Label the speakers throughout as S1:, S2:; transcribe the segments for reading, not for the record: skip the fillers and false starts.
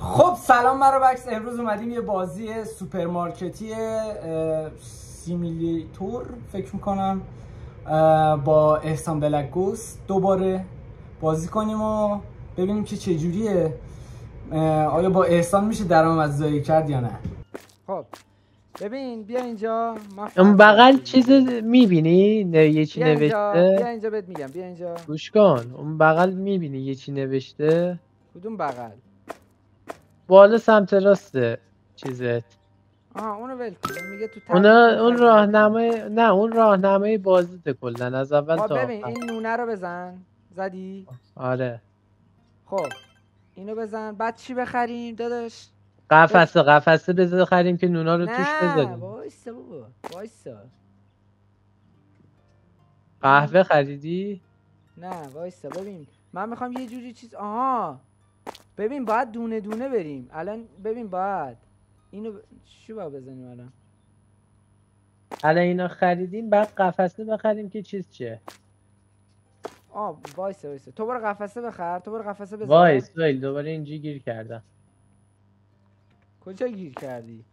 S1: خب سلام برابکس. امروز اومدیم یه بازی سوپرمارکتی سیمیلیتور فکر میکنم با احسان بلک‌گوست دوباره بازی کنیم و ببینیم که چجوریه، آیا با احسان میشه درآمدزایی کرد یا نه.
S2: خب ببین بیا اینجا.
S3: اون بغل چیز میبینی؟ یه چی نوشته؟
S2: بیا اینجا بهت میگم. بیا اینجا
S3: گوش کن. اون بغل میبینی یه چی نوشته؟
S2: کدوم بغل؟
S3: بالا سمت راسته چیزت.
S2: اونو ول کن. میگه تو
S3: اون راهنمای، نه اون راهنمای بازیته کلا از اول تا
S2: ببین این نونه رو بزن. زدی؟
S3: آره.
S2: خب اینو بزن. بعد چی بخریم داداش؟
S3: قفسه بذار خریم که نونا رو توش بذاریم.
S2: نه وایسا بابا وایسا.
S3: قهوه خریدی؟
S2: نه وایسا ببین من میخوام یه جوری چیز. ببین باید دونه دونه بریم الان. ببین باید اینو چی باید بزنیم الان
S3: اینا خریدیم بعد قفسه بخریم که چیز چه؟
S2: وایسا تو برو قفسه بخر. تو برو قفسه بزن.
S3: وایس دوباره اینجا گیر کردم.
S2: کجا گیر کردی؟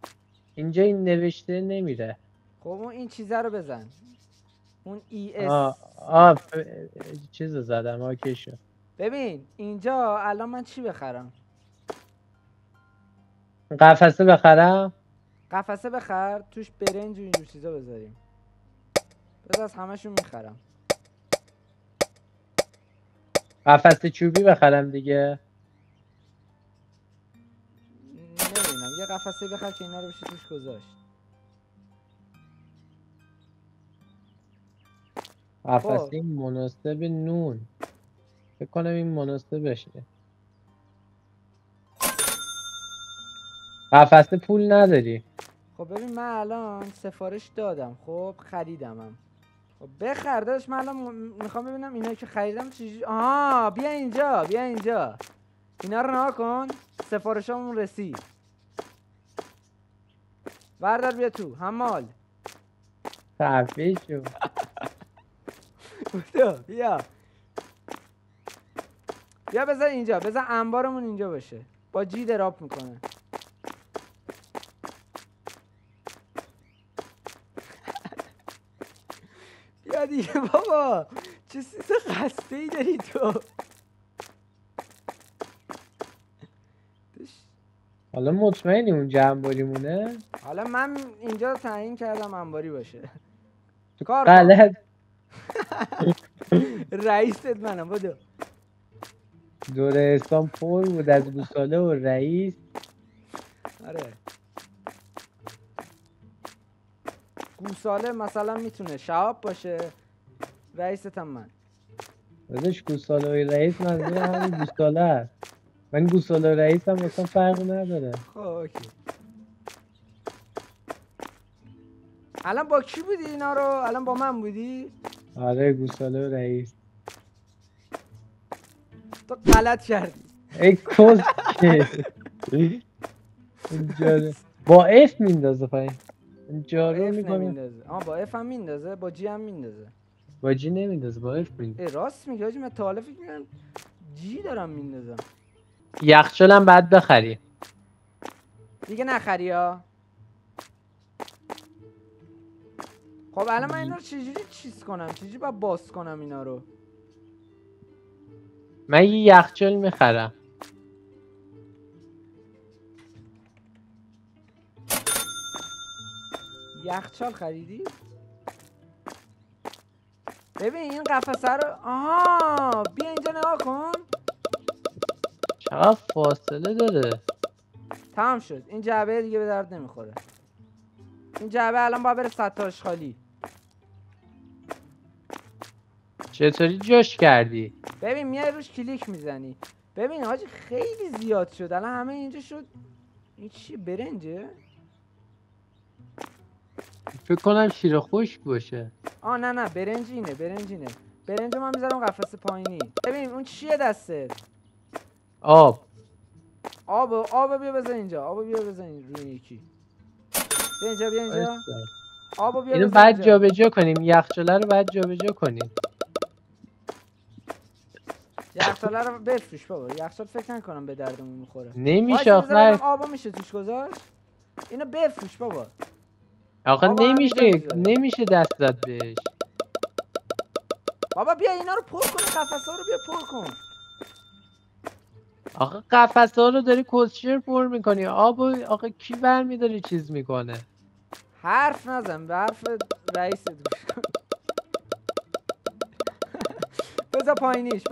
S3: اینجا این نوشته نمیره.
S2: خب اون این چیزه رو بزن. اون ES
S3: چیزو زدم. اوکی شد.
S2: ببین اینجا الان من چی بخرم؟
S3: قفسه بخرم؟
S2: قفسه بخر توش برنج و اینجور چیزا بذاریم. بذار از همشون میخرم.
S3: قفسه چوبی بخرم دیگه.
S2: نمیدونم یه قفسه بخر که اینا رو بشه توش گذاشت.
S3: قفسه مناسب نون فکر کنم این مناسب بشه. قفسه پول نداری؟
S2: خب ببین من الان سفارش دادم. خب خریدمم. خب بخر داشت. من الان میخوام ببینم اینا که خریدم چجوری. بیا اینجا اینا رو نها کن. سفارشامون رسید. بردار بیا تو حمال.
S3: صرفه شو.
S2: بیا بذار اینجا. بذار انبارمون اینجا باشه. با جی دراپ میکنه. بیا دیگه بابا. چه سیز خسته ای داری تو.
S3: حالا مطمئنی اونجا انباری مونه؟
S2: حالا من اینجا تعیین کردم انباری باشه.
S3: تو کار غلط.
S2: رئیست منم. بدو.
S3: دوره احسان پر بود از گوساله و رئیس.
S2: آره گوساله مثلا میتونه شهاب باشه. رئیست هم من.
S3: داداش گوساله و رئیس منظور همین گوساله است. من گوساله و رئیس هم اصلا فرق نداره.
S2: خب اوکی. الان با کی بودی اینا رو؟ الان با من بودی؟
S3: آره گوساله و رئیس.
S2: تو غلط کردی.
S3: ای کس اینجا با اف میندازه پایین. اینجا رو میکنه.
S2: با اف هم میندازه. با جی هم میندازه.
S3: با جی نمیندازه با اف میندازه.
S2: راست میگه حاجی. من تا حالا فکر می‌کردم جی دارم میندازم.
S3: یخچال هم بعد بخری
S2: دیگه. نخری ها. خب الان من اینا رو چجوری چیز کنم؟ چجوری باید باز کنم اینا رو؟
S3: من یه یخچال میخرم.
S2: یخچال خریدی؟ ببین این قفسه رو بیا اینجا نگاه کن.
S3: چقدر فاصله داره.
S2: تمام شد. این جعبه دیگه به درد نمیخوره. این جعبه الان باید بره ستارش خالی.
S3: چطوری جاش کردی؟
S2: ببین میای روش کلیک میزنی. ببین حاجی خیلی زیاد شد. الان همه اینجا شد. این چی برنجه؟
S3: فکر کنم شیر خشک باشه.
S2: نه برنج اینه. برنج من میذارم قفسه پایینی. ببین اون چیه دستت؟ آب بیا بزن اینجا. بیا بزن روی یکی. بیا اینجا. آبو بیا
S3: اینو
S2: بزن.
S3: بعد جابجا کنیم. یخچاله رو بعد جابجا کنیم.
S2: یخچاله رو بفروش بابا. یخچال فکر نکنم به دردمون میخوره.
S3: نمیشه
S2: آخه
S3: آخه.
S2: آبا میشه توش گذاشت. اینو بفروش بابا.
S3: آخه
S2: آبا هم اینجا
S3: نمیشه
S2: میذاره.
S3: نمیشه دست داد بهش.
S2: بابا بیا اینا رو پر کن، قفسه ها رو بیا پر کن.
S3: آخه قفسه ها رو داری کوچر پر میکنی. آخه کی برمیداری چیز میکنه.
S2: حرف نزن، به حرف رئیست گوش کن. بذار پایینیش.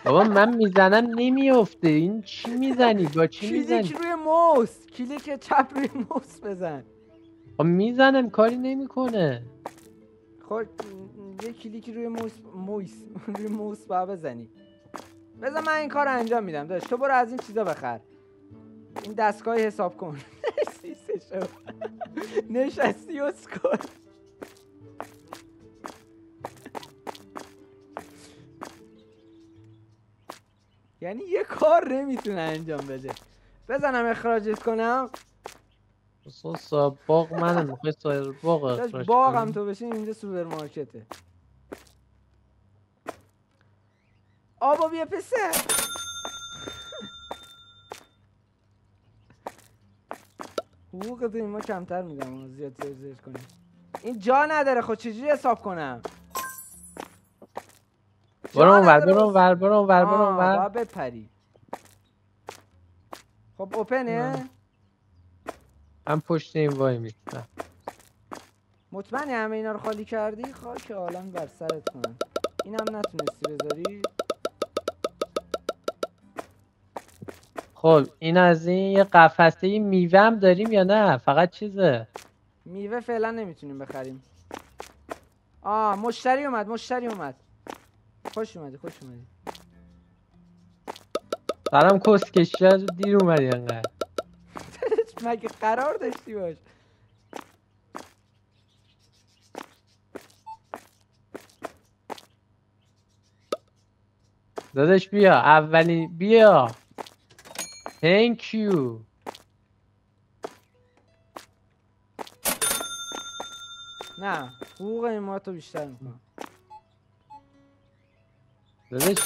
S3: بابا من میزنم نمیافته. این چی میزنی؟ با چی میزنی؟
S2: کلیک روی موس، کلیک چپ روی موس بزن.
S3: خب میزنم کاری نمیکنه.
S2: خب یه کلیک روی روی موس باید بزنی. بذار من این کار انجام میدم داشت. تو برو از این چیزا بخر. این دستگاه حساب کن. نشستی اسکل. یعنی یه کار نمیتونه انجام بده. بزنم اخراجت کنم.
S3: صاحب باغ منم. میخوای صاحب باغ اخراج
S2: باغم
S3: کنی؟
S2: تو بشی اینجا سوپرمارکته. آبا بیا پسر. حقوق تو ما کمتر میدم زیاد زرزش کنیم. این جا نداره. خود چجوری حساب کنم؟
S3: برو اونور.
S2: باید بپری. خب اوپنه؟
S3: من پشت این وای میستم.
S2: مطمئنی همه اینا رو خالی کردی؟ خاک عالم بر سرت کنن. اینم نتونستی بذاری؟
S3: خب این از این. یه قفسه میوه هم داریم یا نه؟ فقط چیزه؟
S2: میوه فعلا نمیتونیم بخریم. مشتری اومد. خوش اومدی.
S3: سلام کسکشی از دیر اومدی انقدر.
S2: مگه قرار داشتی باش؟
S3: داداش بیا اولین بیا. Thank you.
S2: نه حقوق این ما تو بیشتر میکنم.
S3: داداش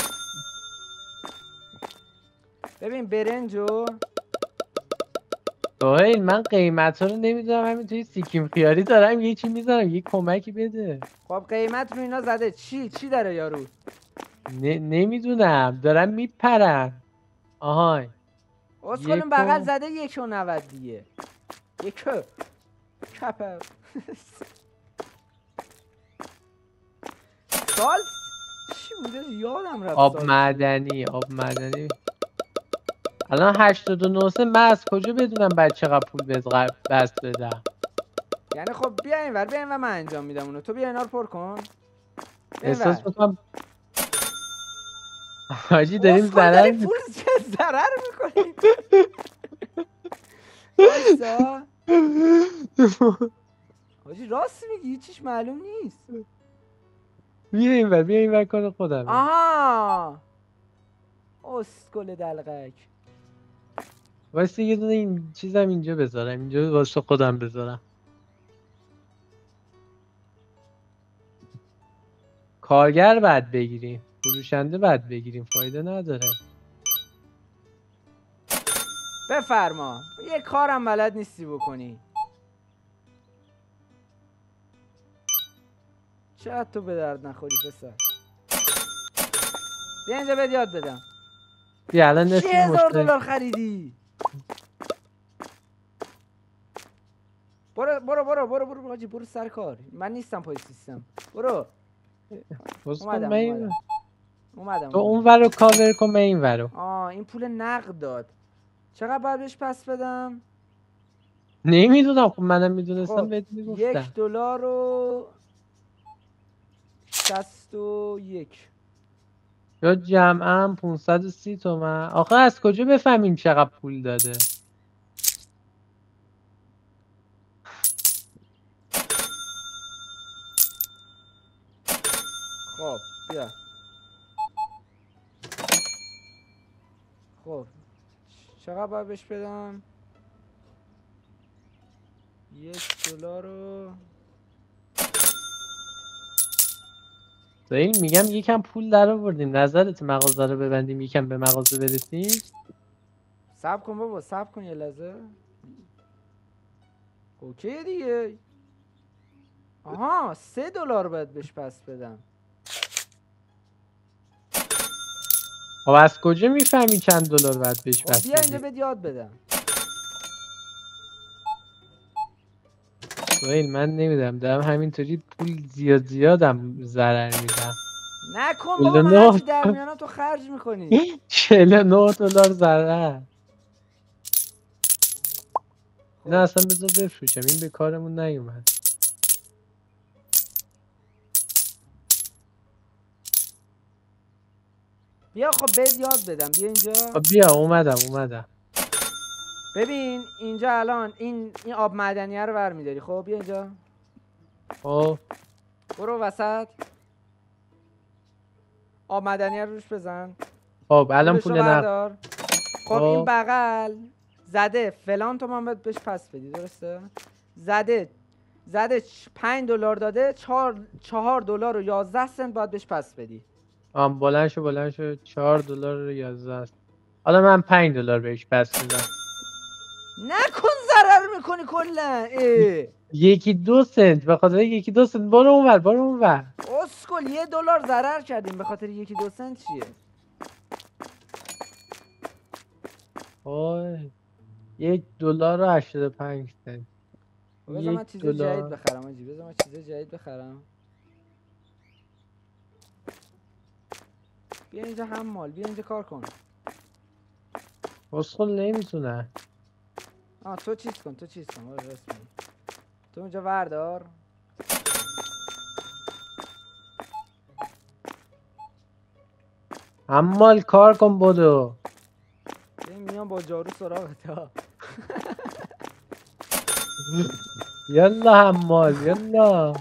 S2: ببین برنجو
S3: سهیل من قیمت ها رو نمیدونم. همین توی سیکیم خیاری دارم یه چی میذارم. یه کمکی بده.
S2: خب قیمت رو اینا زده. چی داره یارو؟
S3: نمیدونم دارم میپرم. آهای
S2: اسکلون بغل زده 1.90 دیگه. کپر سال چی بوده یادم رفت.
S3: آب معدنی الان 89 من از کجا بدونم بعد چقدر پول بس بدم؟
S2: یعنی خب بیا اینور من انجام میدم اونو. تو بیا اینا رو پر کن.
S3: احساس میکنم حاجی داریم ضرر
S2: پول ضرر میکنیم. وایسا حاجی راست میگی چیش معلوم نیست.
S3: بیا اینور کار خودم.
S2: آها اسکل دلقک.
S3: واسه یه دونه این چیزم اینجا بذارم. اینجا واسه خودم بذارم. کارگر بعد بگیریم. فروشنده بعد بگیریم. فایده نداره.
S2: بفرما. یه کارم بلد نیستی بکنی. چقدر تو به درد نخوری پسر. بیا اینجا بهت یاد بدم.
S3: بیا الان نصف
S2: 3000
S3: مشتری.
S2: دلار خریدی. برو حاجی برو سر کار. من نیستم پای سیستم. برو. اومدم.
S3: تو اون ور رو کاور کن من این ور رو.
S2: این پول نقد داد. چقدر باید بهش پس بدم؟
S3: نمیدونم. خب منم میدونستم
S2: خب
S3: بهت میگفتم.
S2: $1.61.
S3: یا جمعا 530 تومن. آخه از کجا بفهمیم چقدر پول داده؟
S2: خب بیا. خب چقدر باید بهش بدم؟ $1
S3: سهیل میگم یکم پول در آوردیم، نظرت مغازه رو ببندیم یکم به مغازه برسیم؟
S2: صبر کن بابا، صبر کن یه لحظه. اوکی دیگه. آها $3 باید بهش پس بدم.
S3: خب از کجا میفهمی چند دلار باید بهش پس
S2: بیا اینجا
S3: بدی؟
S2: بهت یاد بدم.
S3: سهیل من نمیدم، دارم همینطوری پول زیادم ضرر میدم.
S2: نکن بابا، من هرچی در
S3: 49
S2: میانم تو خرج میکنی.
S3: $49 ضرر. نه اصلا بذار بفروشم، این به کارمون نیومد.
S2: بیا خب بهت یاد بدم، بیا اینجا.
S3: خب بیا اومدم.
S2: ببین اینجا الان این آب معدنیه رو برمیداری. خب بیا اینجا.
S3: خب
S2: برو وسط. آب معدنیه رو روش بزن.
S3: خب الان
S2: پولشو
S3: پول نقد.
S2: بردار. خب این بغل زده فلان تومان باید بهش پس بدی، درسته؟ زده $5 داده، $4.11 باید بهش پس بدی.
S3: بلند شو $4.11. حالا من $5 بهش پس میدم.
S2: نکن ضرر میکنی کلا.
S3: 1-2 سنت به خاطر 1-2 سنت. برو اونور.
S2: اسکل $1 ضرر کردیم به خاطر 1-2 سنت چیه؟
S3: اوه $1.85.
S2: بذار من چیز جدید بخرم آجی، بذار من چیز جدید بخرم. بیا اینجا حمال، بیا اینجا کار کن.
S3: اسکل نمیتونه.
S2: تو چیز کن برو رسمی. تو اونجا وردار.
S3: حمال کار کن بدو.
S2: میام با جارو سراغت ها.
S3: یلا حمال یلا.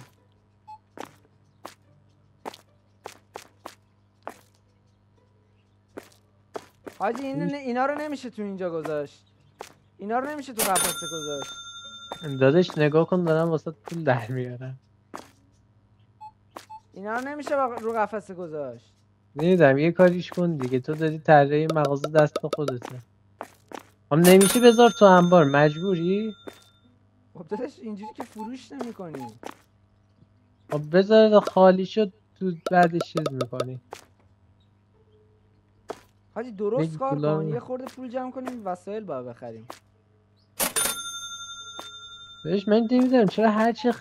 S2: حاجی اینا رو نمیشه تو اینجا گذاشت. اینا رو نمیشه تو قفسه گذاشت.
S3: داداش نگاه کن دارم واسه پول در میارم.
S2: اینا رو نمیشه رو قفسه گذاشت.
S3: نمیدونم یه کاریش کن دیگه، تو داری طراحی مغازه دست خودته. هم نمیشه بذار تو انبار، مجبوری؟
S2: خب داداش اینجوری که فروش نمی‌کنی.
S3: خب بذار خالی شد تو بعدش چیز میکنی.
S2: حاجی درست کار کن، یه خورده پول جمع کنیم وسایل باید بخریم.
S3: بهش من نمیدونم چرا هرچی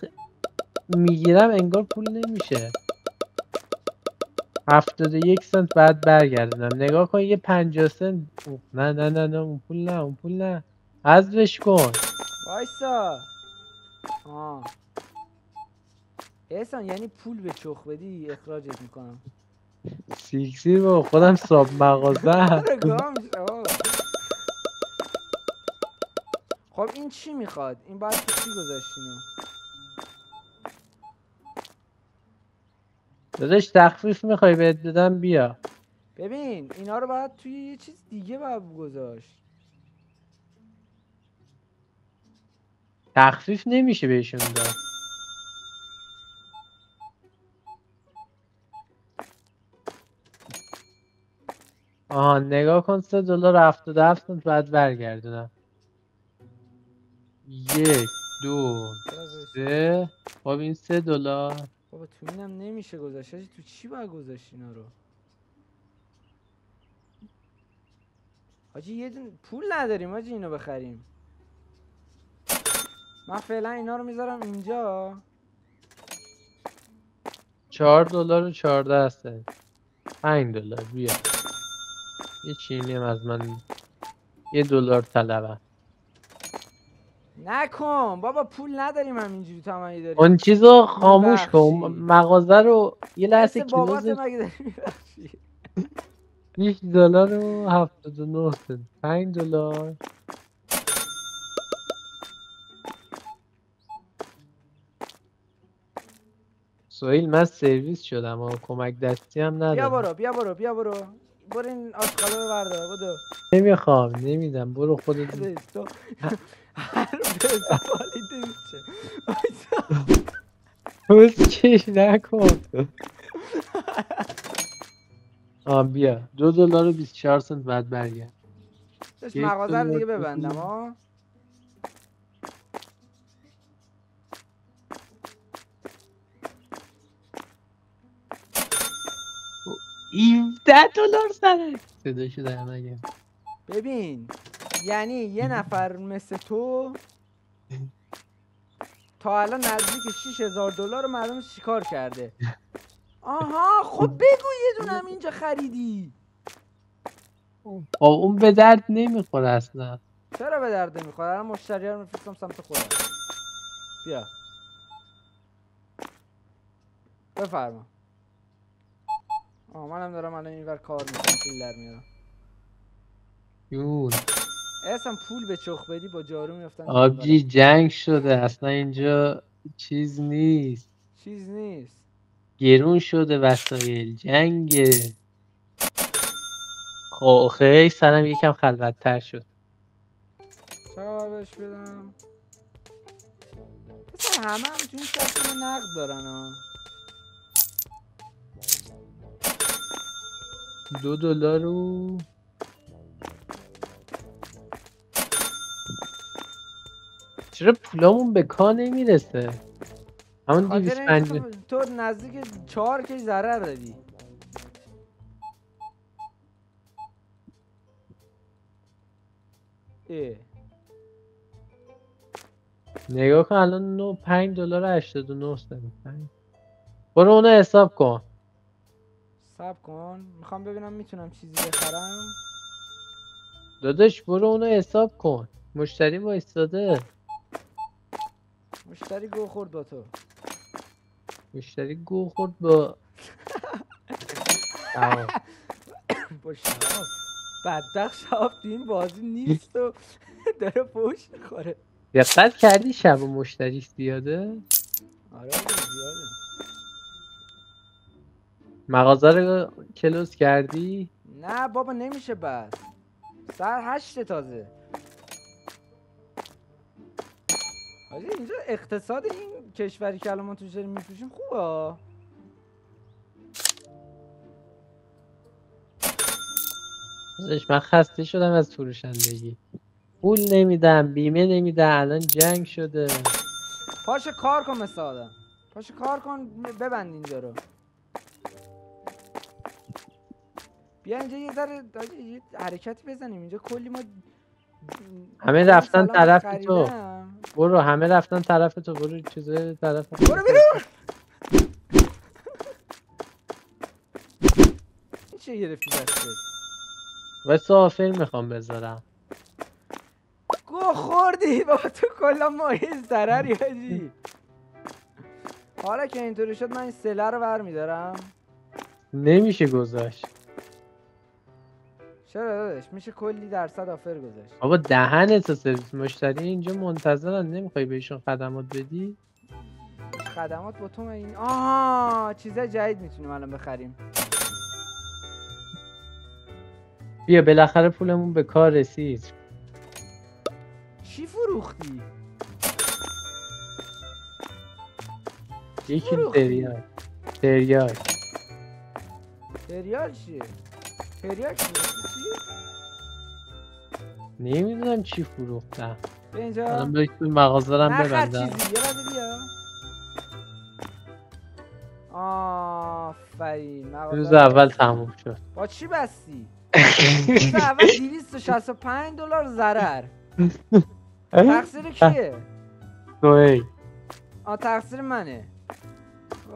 S3: میگیرم انگار پول نمیشه. 71 سنت بعد برگردونم. نگاه کن یه 50 سنت. نه اون پول نه حذفش کن.
S2: وایسا. احسان یعنی پول به چخ بدی اخراجت میکنم.
S3: سیکسیر با خودم صاحب مغازه.
S2: خب این چی میخواد؟ این باید تو چی گذاشتینو؟
S3: داداش تخفیف میخوای بهت بدم بیا.
S2: ببین اینا رو باید توی یه چیز دیگه باید گذاشت.
S3: تخفیف نمیشه بهشون داد. نگاه کن $3.77 سنت بعد برگردونم. 1 2 3. خب این $3.
S2: بابا تو اینم نمیشه گذاشت. تو چی باید گذاشت اینا رو؟ حاجی یه دونه پول نداریم حاجی اینو بخریم. من فعلا اینا رو میذارم اینجا.
S3: $4.14 سنت. $5 بیا. یه چینی هم از من $1 طلبم.
S2: نکن بابا پول نداریم همینجوری تمامی داریم.
S3: اون چیزو خاموش کن. مغازه رو یه لحظه
S2: بابات مگه داری میبخشی؟
S3: $1.79 سنت. $5. سهیل من سرویس شدم و کمک دستی هم ندارم.
S2: بیا برو برو این آشغالا رو بردار بدو.
S3: نمیخوام نمیدم برو خودت.
S2: هر روز والیده میشه.
S3: بس چش نکن. بیا $2.24 بعد برگرد.
S2: داشت
S3: یک
S2: مغازه رو دیگه
S3: دلار
S2: ببندم ها.
S3: $17 سرک صداشو در نگم.
S2: ببین یعنی یه نفر مثل تو تا الان نزدیک $6,000 معلوم چیکار کرده. آها خب بگو یه دونه هم اینجا خریدی.
S3: اون به درد نمیخوره اصلا.
S2: چرا به درد نمیخوره؟ الان مشتری رو میفرستم سمت خودم. بیا بفرما. منم دارم الان اینور کار میکنم، پول در میارم.
S3: جون
S2: اصلا پول به چخ بدی با جارو میافتن.
S3: آبجی جنگ شده اصلا اینجا چیز نیست.
S2: چیز نیست.
S3: گرون شده وسایل جنگه. خب خیلی سرم یکم خلوت‌تر شد.
S2: جوابش بدم. پسر همه هم تو این شرط نقد دارن ها.
S3: $2 و چرا پولامون به کار نمیرسه؟ همون 250
S2: تو نزدیک 4 کیش ضرر دادی.
S3: نگاه کن الان $5.89. برو اونو حساب کن.
S2: حساب کن. میخوام ببینم میتونم چیزی بخرم.
S3: داداش برو اونو حساب کن. مشتری وایستاده.
S2: مشتری گو خورد با تو.
S3: مشتری گو خورد با
S2: با شهاب. بدبخت شهاب تو این بازی نیست و داره پشت میخوره.
S3: دقت کردی شب و مشتریش زیاده؟
S2: آره زیاده.
S3: مغازه رو کلوز کردی؟
S2: نه بابا نمیشه بعد. ساعت 8 تازه. حاجی اینجا اقتصاد این کشوری که الان ما توش داریم میپوشیم خوبه.
S3: من خسته شدم از فروشندگی. پول نمیدم، بیمه نمیدم، الان جنگ شده.
S2: پاشو کار کن مثل آدم. پاشو کار کن ببند اینجا رو. بیا اینجا یه ذره یه حرکتی بزنیم. اینجا کلی ما
S3: همه رفتن طرف تو. برو همه رفتن طرف تو. برو چیزای طرف.
S2: برو بیرون. این چه گرفتی دستت؟
S3: واسه آفر میخوام بذارم.
S2: گو خوردی بابا تو کلا مایه ضرری حاجی. حالا که اینطوری شد من این سله رو برمیدارم.
S3: نمیشه گذاشت.
S2: چرا داداش میشه کلی درصد آفر گذاشت.
S3: بابا دهنت سرویس. مشتری اینجا منتظرن، نمیخوای بهشون خدمات بدی؟
S2: خدمات با تو این چیزای جدید میتونیم الان بخریم.
S3: بیا بالاخره پولمون به کار رسید.
S2: چی فروختی؟
S3: یکی تریاک. تریاک
S2: چیه؟ تریاک چی؟
S3: نمیدونم چی فروختم.
S2: به اینجا
S3: الان به تو مغازه رو ببندم.
S2: چیزی یه لحظه بیا. آفرین
S3: روز اول تموم شد.
S2: با چی بستی؟ روز اول $265 ضرر. تقصیر کیه؟
S3: توی
S2: تقصیر منه.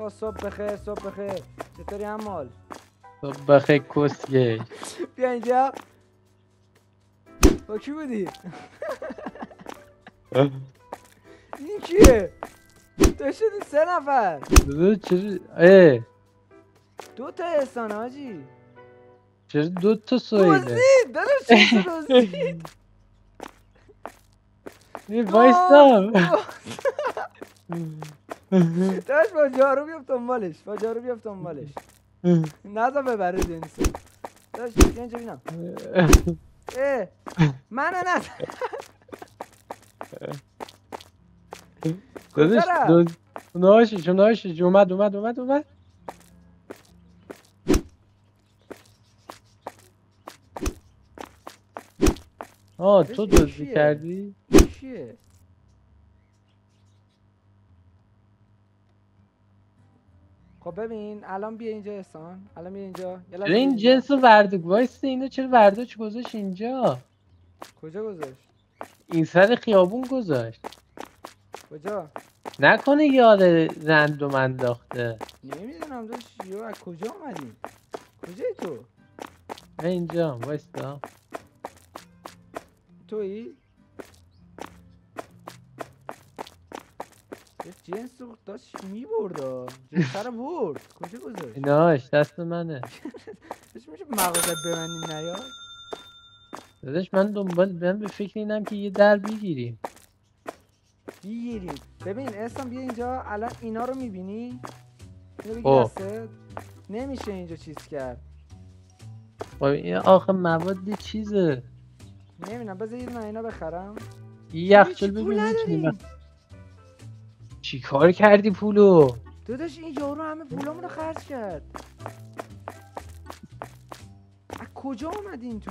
S2: صبح بخیر صبح بخیر. چطوری همال؟
S3: صبح بخیر کسیه.
S2: بیا اینجا. با کی بودی؟ این کیه؟ تو شدی 3 نفر. دو تا احسان حاجی.
S3: چرا 2 تا سویله؟
S2: دوزید داداش. چرا دوزید؟
S3: وایستا.
S2: داشت با جارو بیفت دنبالش. نذار ببره جنسه. داشت بیا اینجا بینم. منو نذار.
S3: داداش ناشش اومد. آه تو
S2: این
S3: دزدی
S2: چیه؟
S3: کردی؟
S2: این چیه؟ خب ببین الان بیا اینجا احسان، الان بیا اینجا یه لحظه
S3: چرا این
S2: بیا اینجا.
S3: جنس رو وردک وایسته اینو چرا ورداش گذاشت اینجا؟
S2: کجا گذاشت؟
S3: این سر خیابون گذاشت.
S2: کجا؟
S3: نکنه یاد رندوم انداخته.
S2: نمیدونم داشت یو از کجا اومدی؟ کجای تو؟
S3: من اینجا وایستا.
S2: تویی؟ یه جنس رو داشت میبرد جنس رو برد کجا گذاشت؟
S3: ایناش دست منه.
S2: داشت میشه مغازه ببندیم نیاد؟
S3: داداش من به فکر اینم که یه در بگیریم.
S2: بگیریم. ببین احسان بیا اینجا الان اینا رو میبینی؟ اینو بگی
S3: خب.
S2: دستت؟ نمیشه اینجا چیز کرد.
S3: خب این آخه مواد چیزه.
S2: نمیدونم بذار یه دونه اینا بخرم.
S3: یه یخچال
S2: هیچ پول
S3: ببین میتونی.
S2: نداریم.
S3: چی کار کردی پولو؟
S2: داداش این یارو همه پولامون رو خرج کرد. از کجا اومدین تو؟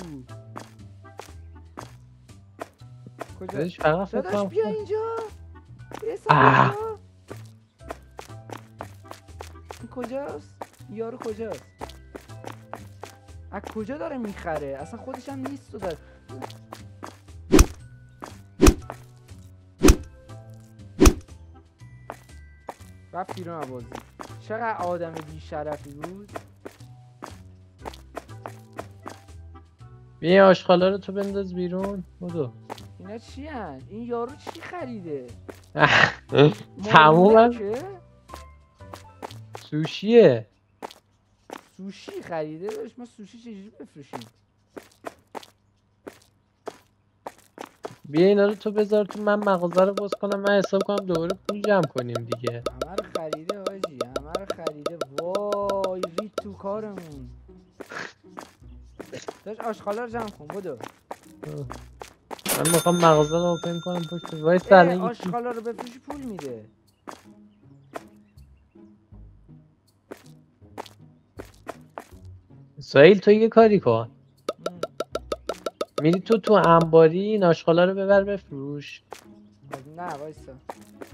S2: کجا؟
S3: داداش فقط فکر
S2: داداش
S3: کنم
S2: بیا اینجا.
S3: آه.
S2: اینجا. این کجاست؟ یارو کجاست؟ از کجا داره میخره؟ اصلا خودش هم نیست. داره رفت بیرون از بازی. چقدر آدم بیشرفی بود.
S3: بیا آشغالا رو تو بنداز بیرون. بودو
S2: اینا چی هن؟ این یارو چی خریده؟
S3: تموم
S2: مارمولکه؟
S3: سوشیه.
S2: سوشی خریده؟ داشت ما سوشی چجوری بفروشیم؟
S3: بیا اینا رو تو بذار تو من مغازه رو باز کنم من حساب کنم دوباره پول جمع کنیم دیگه.
S2: همه رو خریده حاجی، همه رو خریده. وای رید تو کارمون. داشت آشغالا رو جمع کن بدو.
S3: من میخوام مغازه رو اوپن کنم پشت وایس الان یکی
S2: آشغالا رو بفروشی پول میده.
S3: سایل تو یه کاری کن. میری تو انباری این آشغالا رو ببر بفروش.
S2: نه وایسا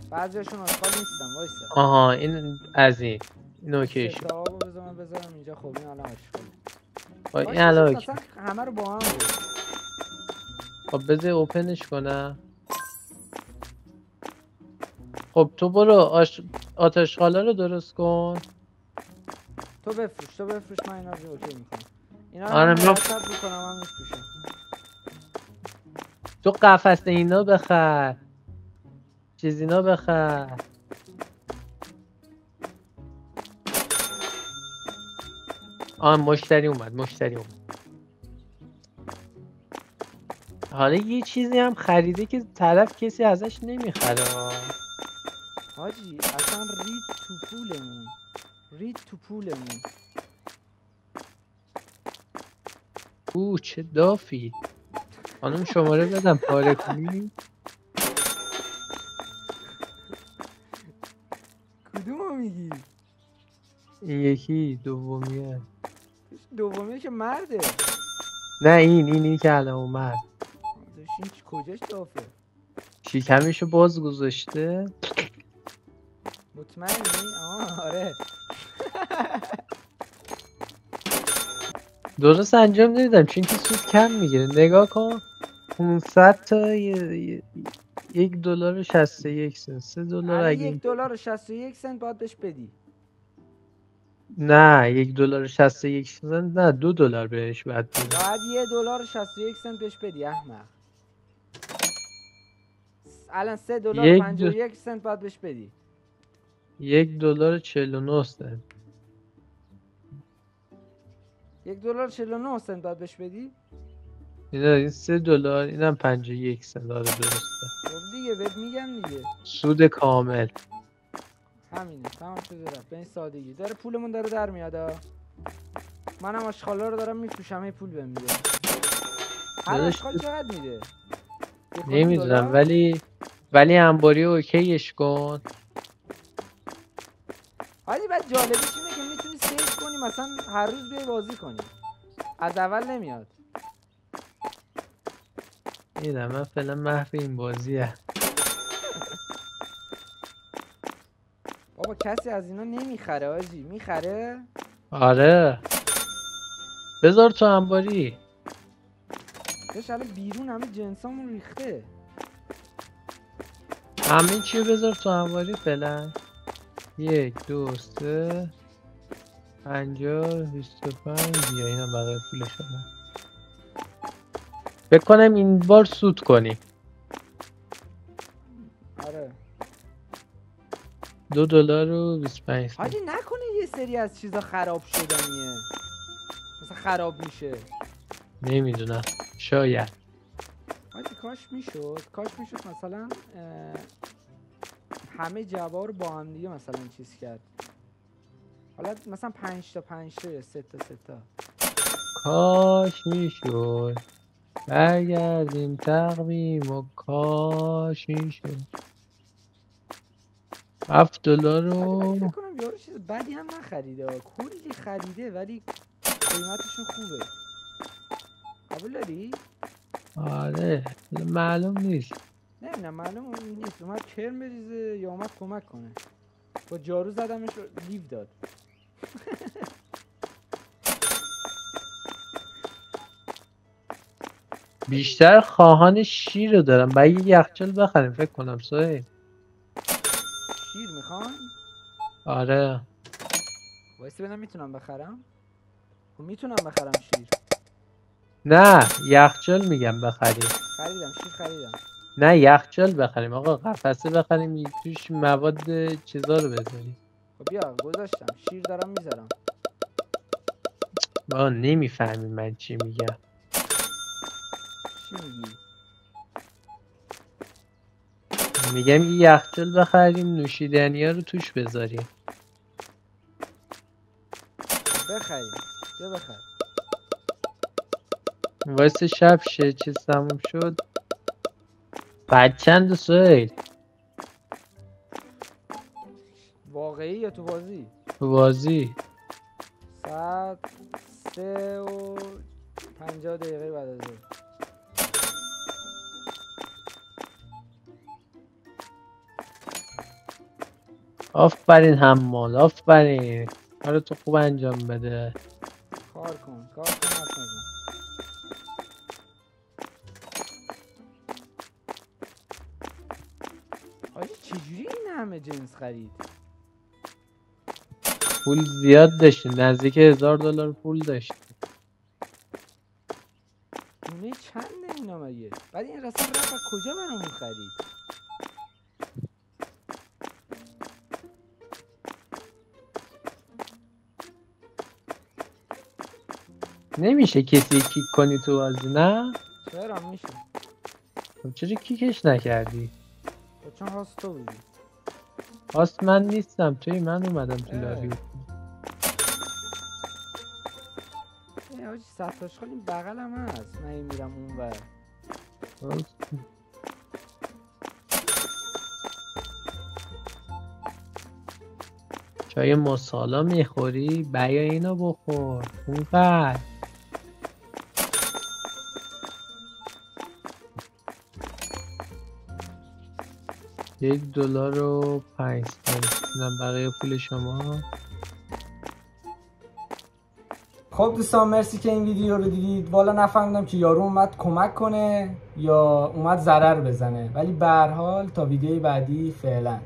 S2: بعضیاشون آشغال نیستن. وایسا
S3: آها این از این اوکیش.
S2: سه تا آبو بذارم اینجا. خب این الان آشغال.
S3: این الان اوکی.
S2: اصلا همه رو با هم بود.
S3: خب بذار اوپنش کنم. خب تو برو آتشخالا رو درست کن.
S2: تو بفروش من اینا رو اوکی میکنم. اینا رو
S3: آره
S2: من حساب میکنم من میفروشم.
S3: تو قفسه اینا بخر. چیز اینا بخر. مشتری اومد. حالا یه چیزی هم خریده که طرف کسی ازش نمیخره.
S2: حاجی اصلا رید تو پولمون.
S3: چه دافی. خانم شماره بدم پاره کنی.
S2: کدومو میگی؟
S3: این یکی دومیه.
S2: دومیه که مرده.
S3: نه اینی که الان اومد.
S2: این کجاش دافه؟
S3: شکمشو باز گذاشته.
S2: مطمئنی؟ آره
S3: درست انجام نمیدم چون که سود کم میگیره. نگاه کن 500 تا $1.61 $3 اگه
S2: $1.61 باید بهش بدی.
S3: نه $1.61 نه $2 بهش باید بدی.
S2: باید $1.61 بهش بدی احمق. الان $3.51 باید بهش بدی.
S3: $1.49
S2: $1.49 باید بهش بدی.
S3: این $3 اینم 51 سنت. آره درسته.
S2: خب دیگه بهت میگم دیگه.
S3: سود کامل.
S2: همینه تمام شده رفت. به این سادگی داره پولمون داره در میاد. منم آشغالا رو دارم میفروشم هی پول بهم میده. هر آشغال چقدر میده؟
S3: نمیدونم ولی انباری اوکیش کن.
S2: حالی بعد جالبیش اینه که میتونی سیف کنی مثلا هر روز بیای بازی کنی. از اول نمیاد.
S3: اینه من فعلا محو این بازیه.
S2: بابا کسی از اینا نمیخره آجی، میخره؟
S3: آره بذار تو انباری.
S2: داشت الان بیرون همه جنسامون ریخته.
S3: همین چیو بذار تو انباری فعلا. 1 2 3 50 25 بیا اینا بقیه پول شما. فکر کنم این بار سود کنی.
S2: آره
S3: $2.25.
S2: حاجی نکنه یه سری از چیزا خراب شدنیه، مثلا خراب میشه.
S3: نمیدونم شاید.
S2: حاجی کاش میشد مثلا همه جوار رو با هم دیگه مثلا چیز کرد. حالا مثلا 5 تا 5 تا یا 3 تا 3 تا.
S3: کاش میشد برگردیم تقویم و کاش میشد. $7 رو
S2: فکر کنم یارو چیز بدی هم نخریده، کلی خریده ولی قیمتشون خوبه. قبول داری؟
S3: آره معلوم نیست.
S2: نمیدونم معلوم نیست اومد کرم بریزه یا اومد کمک کنه. با جارو زدمش لیو داد.
S3: بیشتر خواهان شیر رو دارم. باید یه یخچال بخریم فکر کنم سهیل.
S2: شیر میخوان؟
S3: آره
S2: وایسی ببینم میتونم بخرم. خب میتونم بخرم شیر.
S3: نه یخچال میگم بخریم.
S2: خریدم شیر خریدم.
S3: نه یخچال بخریم آقا، قفسه بخریم توش مواد چیزا رو بذاریم.
S2: خب بیا گذاشتم شیر دارم میذارم.
S3: با نمیفهمی من چی میگم.
S2: چی میگی؟
S3: میگم یه یخچال بخریم نوشیدنی ها رو توش بذاریم.
S2: بخریم بیا بخر.
S3: واسه شب چیز تموم شد. بعد چند سهیل؟
S2: واقعی یا تو بازی؟
S3: تو بازی
S2: 100 3 و 50 دقیقه بعد از اون.
S3: آفرین حمال آفرین. کارو تو خوب انجام بده.
S2: کار کن حرف نزن. آجی چجوری این همه جنس خرید؟
S3: پول زیاد داشتی، نزدیک $1000 پول داشتی.
S2: دونه چنده اینا مگه؟ بعد این رسم رفت از کجا برامون خرید؟
S3: نمیشه کسی کیک کنی تو بازی نه؟
S2: چرا میشه؟
S3: خب چرا کیکش نکردی؟
S2: خب چون هاست تو بودی.
S3: هاست من نیستم توی من اومدم تو لابی.
S2: آجی ستاشخال این بغل هم هست. من این میرم اون ور.
S3: چای مسالا میخوری؟ بیا اینو بخور اونقدر. $1.05 اینم بقیه پول شما.
S1: خب دوستان مرسی که این ویدیو رو دیدید. والا نفهمیدم که یارو اومد کمک کنه یا اومد ضرر بزنه، ولی به هر حال تا ویدیوی بعدی فعلا.